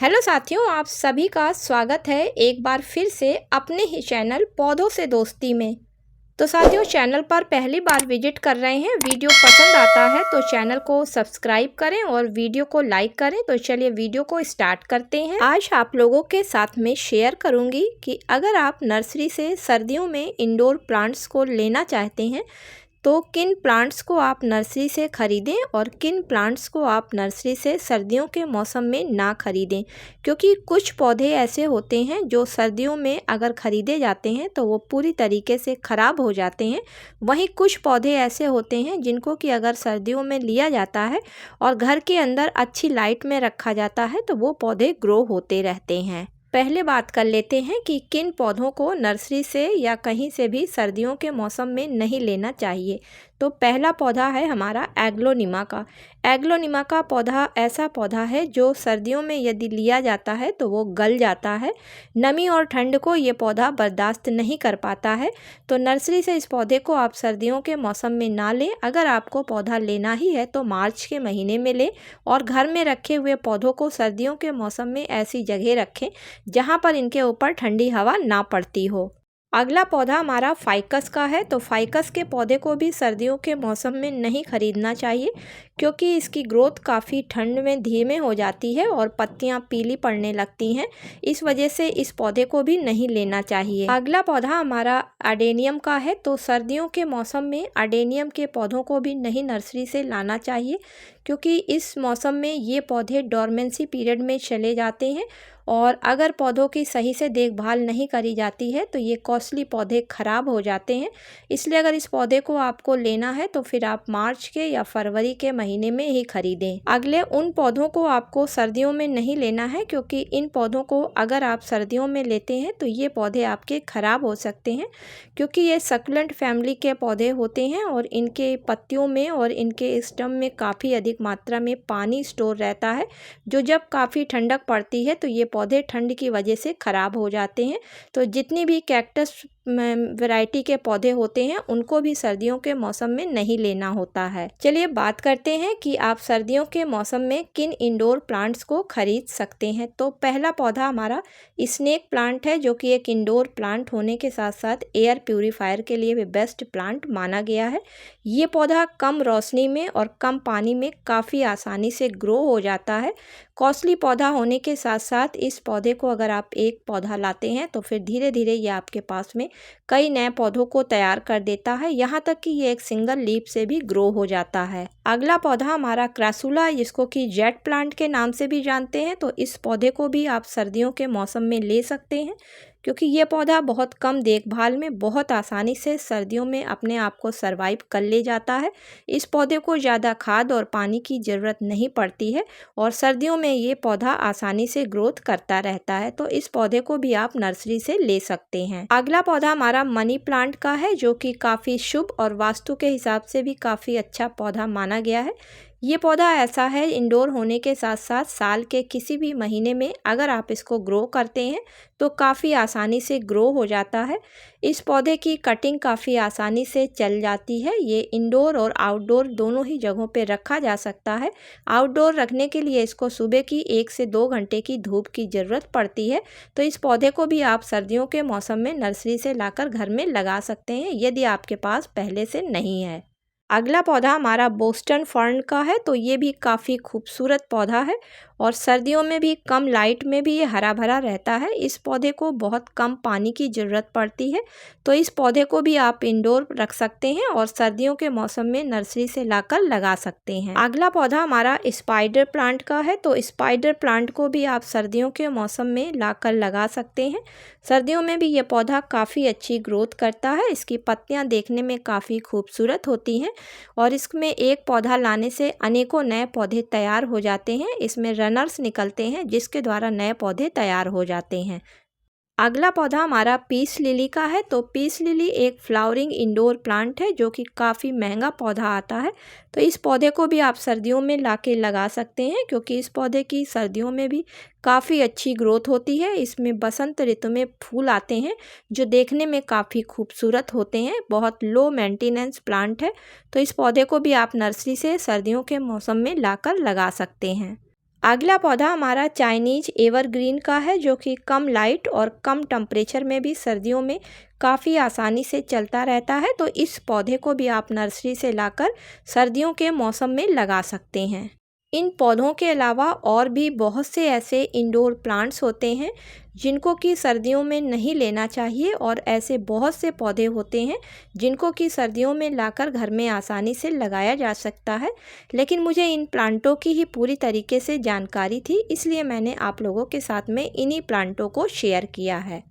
Hello साथियों, आप सभी का स्वागत है एक बार फिर से अपने ही चैनल पौधों से दोस्ती में। तो साथियों, चैनल पर पहली बार विजिट कर रहे हैं, वीडियो पसंद आता है तो चैनल को सब्सक्राइब करें और वीडियो को लाइक करें। तो चलिए वीडियो को स्टार्ट करते हैं। आज आप लोगों के साथ में शेयर करूंगी कि अगर आप नर्सरी से सर्दियों में इंडोर प्लांट्स को लेना चाहते हैं तो किन प्लांट्स को आप नर्सरी से ख़रीदें और किन प्लांट्स को आप नर्सरी से सर्दियों के मौसम में ना ख़रीदें, क्योंकि कुछ पौधे ऐसे होते हैं जो सर्दियों में अगर ख़रीदे जाते हैं तो वो पूरी तरीके से ख़राब हो जाते हैं। वहीं कुछ पौधे ऐसे होते हैं जिनको कि अगर सर्दियों में लिया जाता है और घर के अंदर अच्छी लाइट में रखा जाता है तो वो पौधे ग्रो होते रहते हैं। पहले बात कर लेते हैं कि किन पौधों को नर्सरी से या कहीं से भी सर्दियों के मौसम में नहीं लेना चाहिए। तो पहला पौधा है हमारा एग्लोनिमा का। एग्लोनिमा का पौधा ऐसा पौधा है जो सर्दियों में यदि लिया जाता है तो वो गल जाता है। नमी और ठंड को ये पौधा बर्दाश्त नहीं कर पाता है। तो नर्सरी से इस पौधे को आप सर्दियों के मौसम में ना लें। अगर आपको पौधा लेना ही है तो मार्च के महीने में लें और घर में रखे हुए पौधों को सर्दियों के मौसम में ऐसी जगह रखें जहाँ पर इनके ऊपर ठंडी हवा ना पड़ती हो। अगला पौधा हमारा फाइकस का है। तो फाइकस के पौधे को भी सर्दियों के मौसम में नहीं खरीदना चाहिए, क्योंकि इसकी ग्रोथ काफ़ी ठंड में धीमे हो जाती है और पत्तियां पीली पड़ने लगती हैं। इस वजह से इस पौधे को भी नहीं लेना चाहिए। अगला पौधा हमारा अडेनियम का है। तो सर्दियों के मौसम में अडेनियम के पौधों को भी नहीं नर्सरी से लाना चाहिए, क्योंकि इस मौसम में ये पौधे डोरमेंसी पीरियड में चले जाते हैं और अगर पौधों की सही से देखभाल नहीं करी जाती है तो ये कॉस्टली पौधे ख़राब हो जाते हैं। इसलिए अगर इस पौधे को आपको लेना है तो फिर आप मार्च के या फरवरी के महीने में ही खरीदें। अगले उन पौधों को आपको सर्दियों में नहीं लेना है, क्योंकि इन पौधों को अगर आप सर्दियों में लेते हैं तो ये पौधे आपके ख़राब हो सकते हैं, क्योंकि ये सक्लेंट फैमिली के पौधे होते हैं और इनके पत्तियों में और इनके स्टम में काफ़ी अधिक मात्रा में पानी स्टोर रहता है, जो जब काफ़ी ठंडक पड़ती है तो ये पौधे ठंड की वजह से ख़राब हो जाते हैं। तो जितनी भी कैक्टस वैरायटी के पौधे होते हैं उनको भी सर्दियों के मौसम में नहीं लेना होता है। चलिए बात करते हैं कि आप सर्दियों के मौसम में किन इंडोर प्लांट्स को खरीद सकते हैं। तो पहला पौधा हमारा स्नेक प्लांट है, जो कि एक इंडोर प्लांट होने के साथ साथ एयर प्यूरीफायर के लिए भी बेस्ट प्लांट माना गया है। ये पौधा कम रोशनी में और कम पानी में काफ़ी आसानी से ग्रो हो जाता है। कॉस्टली पौधा होने के साथ साथ इस पौधे को अगर आप एक पौधा लाते हैं तो फिर धीरे धीरे ये आपके पास में कई नए पौधों को तैयार कर देता है, यहाँ तक कि ये एक सिंगल लीफ से भी ग्रो हो जाता है। अगला पौधा हमारा क्रासुला, जिसको कि जेट प्लांट के नाम से भी जानते हैं। तो इस पौधे को भी आप सर्दियों के मौसम में ले सकते हैं, क्योंकि ये पौधा बहुत कम देखभाल में बहुत आसानी से सर्दियों में अपने आप को सरवाइव कर ले जाता है। इस पौधे को ज़्यादा खाद और पानी की ज़रूरत नहीं पड़ती है और सर्दियों में ये पौधा आसानी से ग्रोथ करता रहता है। तो इस पौधे को भी आप नर्सरी से ले सकते हैं। अगला पौधा हमारा मनी प्लांट का है, जो कि काफ़ी शुभ और वास्तु के हिसाब से भी काफ़ी अच्छा पौधा माना गया है। ये पौधा ऐसा है, इंडोर होने के साथ साथ साल के किसी भी महीने में अगर आप इसको ग्रो करते हैं तो काफ़ी आसानी से ग्रो हो जाता है। इस पौधे की कटिंग काफ़ी आसानी से चल जाती है। ये इंडोर और आउटडोर दोनों ही जगहों पे रखा जा सकता है। आउटडोर रखने के लिए इसको सुबह की 1 से 2 घंटे की धूप की ज़रूरत पड़ती है। तो इस पौधे को भी आप सर्दियों के मौसम में नर्सरी से लाकर घर में लगा सकते हैं, यदि आपके पास पहले से नहीं है। अगला पौधा हमारा बोस्टन फर्न का है। तो ये भी काफ़ी खूबसूरत पौधा है और सर्दियों में भी कम लाइट में भी ये हरा भरा रहता है। इस पौधे को बहुत कम पानी की ज़रूरत पड़ती है। तो इस पौधे को भी आप इंडोर रख सकते हैं और सर्दियों के मौसम में नर्सरी से लाकर लगा सकते हैं। अगला पौधा हमारा स्पाइडर प्लांट का है। तो स्पाइडर प्लांट को भी आप सर्दियों के मौसम में लाकर लगा सकते हैं। सर्दियों में भी ये पौधा काफ़ी अच्छी ग्रोथ करता है। इसकी पत्तियाँ देखने में काफ़ी खूबसूरत होती हैं और इसमें एक पौधा लाने से अनेकों नए पौधे तैयार हो जाते हैं। इसमें रनर्स निकलते हैं जिसके द्वारा नए पौधे तैयार हो जाते हैं। अगला पौधा हमारा पीस लिली का है। तो पीस लिली एक फ्लावरिंग इंडोर प्लांट है, जो कि काफ़ी महंगा पौधा आता है। तो इस पौधे को भी आप सर्दियों में लाके लगा सकते हैं, क्योंकि इस पौधे की सर्दियों में भी काफ़ी अच्छी ग्रोथ होती है। इसमें बसंत ऋतु में फूल आते हैं जो देखने में काफ़ी खूबसूरत होते हैं। बहुत लो मेंटेनेंस प्लांट है। तो इस पौधे को भी आप नर्सरी से सर्दियों के मौसम में लाकर लगा सकते हैं। अगला पौधा हमारा चाइनीज एवरग्रीन का है, जो कि कम लाइट और कम टेम्परेचर में भी सर्दियों में काफ़ी आसानी से चलता रहता है। तो इस पौधे को भी आप नर्सरी से लाकर सर्दियों के मौसम में लगा सकते हैं। इन पौधों के अलावा और भी बहुत से ऐसे इंडोर प्लांट्स होते हैं जिनको कि सर्दियों में नहीं लेना चाहिए, और ऐसे बहुत से पौधे होते हैं जिनको कि सर्दियों में लाकर घर में आसानी से लगाया जा सकता है। लेकिन मुझे इन प्लांटों की ही पूरी तरीके से जानकारी थी, इसलिए मैंने आप लोगों के साथ में इन्हीं प्लांटों को शेयर किया है।